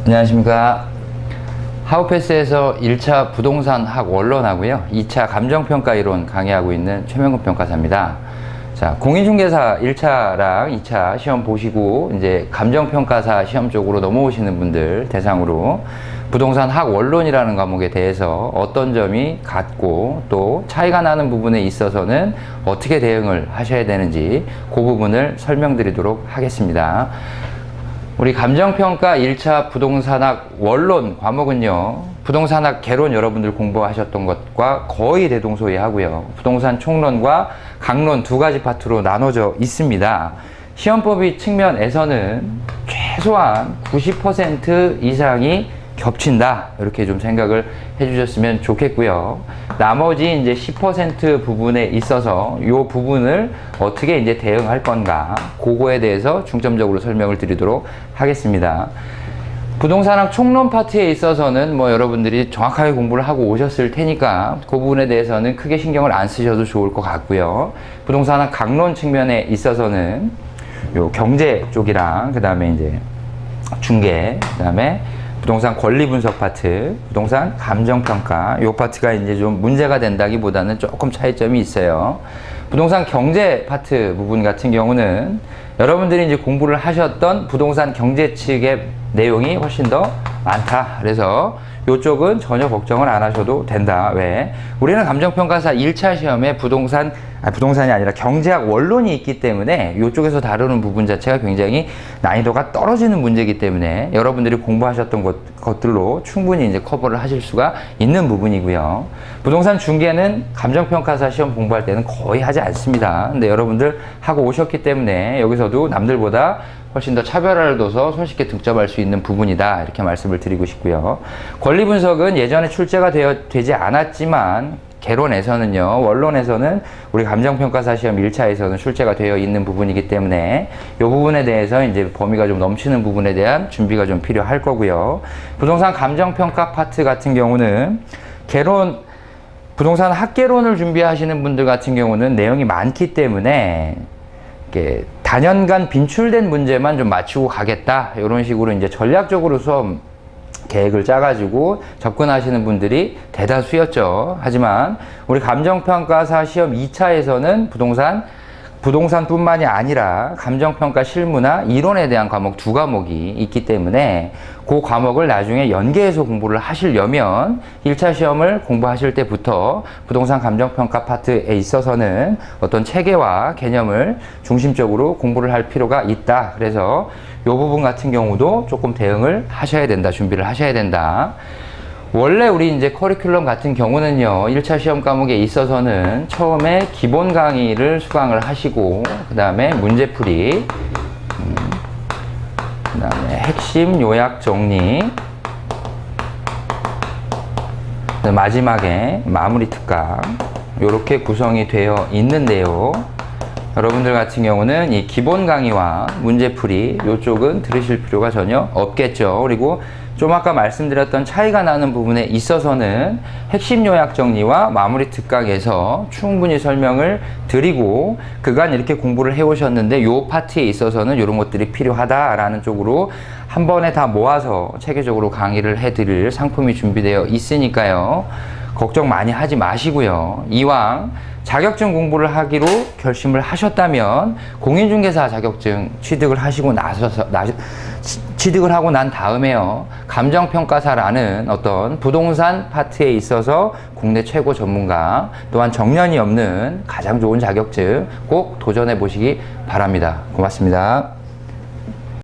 안녕하십니까. 하우패스에서 1차 부동산 학 원론하고요, 2차 감정평가 이론 강의하고 있는 최명근 평가사입니다. 자, 공인중개사 1차랑 2차 시험 보시고 이제 감정평가사 시험 쪽으로 넘어오시는 분들 대상으로 부동산 학 원론이라는 과목에 대해서 어떤 점이 같고 또 차이가 나는 부분에 있어서는 어떻게 대응을 하셔야 되는지 그 부분을 설명드리도록 하겠습니다. 우리 감정평가 1차 부동산학 원론 과목은요, 부동산학 개론 여러분들 공부하셨던 것과 거의 대동소이하고요, 부동산 총론과 강론 두 가지 파트로 나눠져 있습니다. 시험법의 측면에서는 최소한 90% 이상이 겹친다, 이렇게 좀 생각을 해주셨으면 좋겠고요. 나머지 이제 10% 부분에 있어서 이 부분을 어떻게 이제 대응할 건가, 그거에 대해서 중점적으로 설명을 드리도록 하겠습니다. 부동산학 총론 파트에 있어서는 뭐 여러분들이 정확하게 공부를 하고 오셨을 테니까 그 부분에 대해서는 크게 신경을 안 쓰셔도 좋을 것 같고요. 부동산학 강론 측면에 있어서는 요 경제 쪽이랑 그 다음에 이제 중개, 그 다음에 부동산 권리 분석 파트, 부동산 감정평가, 이 파트가 이제 좀 문제가 된다기보다는 조금 차이점이 있어요. 부동산 경제 파트 부분 같은 경우는 여러분들이 이제 공부를 하셨던 부동산 경제 측의 내용이 훨씬 더 많다. 그래서 이쪽은 전혀 걱정을 안 하셔도 된다. 왜? 우리는 감정평가사 1차 시험에 부동산이 아니라 경제학 원론이 있기 때문에 이쪽에서 다루는 부분 자체가 굉장히 난이도가 떨어지는 문제이기 때문에 여러분들이 공부하셨던 것들로 충분히 이제 커버를 하실 수가 있는 부분이고요. 부동산 중개는 감정평가사 시험 공부할 때는 거의 하지 않습니다. 근데 여러분들 하고 오셨기 때문에 여기서도 남들보다 훨씬 더 차별화를 둬서 손쉽게 득점할 수 있는 부분이다, 이렇게 말씀을 드리고 싶고요. 권리 분석은 예전에 출제가 되지 않았지만 개론에서는요, 원론에서는 우리 감정평가사 시험 1차에서는 출제가 되어 있는 부분이기 때문에 이 부분에 대해서 이제 범위가 좀 넘치는 부분에 대한 준비가 좀 필요할 거고요. 부동산 감정평가 파트 같은 경우는 개론, 부동산 학개론을 준비하시는 분들 같은 경우는 내용이 많기 때문에 이렇게 단연간 빈출된 문제만 좀 맞추고 가겠다, 이런 식으로 이제 전략적으로 수업 계획을 짜가지고 접근하시는 분들이 대다수였죠. 하지만 우리 감정평가사 시험 2차에서는 부동산뿐만이 아니라 감정평가 실무나 이론에 대한 과목 두 과목이 있기 때문에 그 과목을 나중에 연계해서 공부를 하시려면 1차 시험을 공부하실 때부터 부동산 감정평가 파트에 있어서는 어떤 체계와 개념을 중심적으로 공부를 할 필요가 있다. 그래서 이 부분 같은 경우도 조금 대응을 하셔야 된다, 준비를 하셔야 된다. 원래 우리 이제 커리큘럼 같은 경우는요, 1차 시험 과목에 있어서는 처음에 기본 강의를 수강을 하시고, 그 다음에 문제풀이, 그 다음에 핵심 요약 정리, 마지막에 마무리 특강, 이렇게 구성이 되어 있는데요. 여러분들 같은 경우는 이 기본 강의와 문제풀이 이쪽은 들으실 필요가 전혀 없겠죠. 그리고 좀 아까 말씀드렸던 차이가 나는 부분에 있어서는 핵심 요약 정리와 마무리 특강에서 충분히 설명을 드리고 그간 이렇게 공부를 해오셨는데 요 파트에 있어서는 이런 것들이 필요하다라는 쪽으로 한 번에 다 모아서 체계적으로 강의를 해드릴 상품이 준비되어 있으니까요. 걱정 많이 하지 마시고요. 이왕 자격증 공부를 하기로 결심을 하셨다면 공인중개사 자격증 취득을 하고 난 다음에요, 감정평가사라는 어떤 부동산 파트에 있어서 국내 최고 전문가, 또한 정년이 없는 가장 좋은 자격증 꼭 도전해 보시기 바랍니다. 고맙습니다.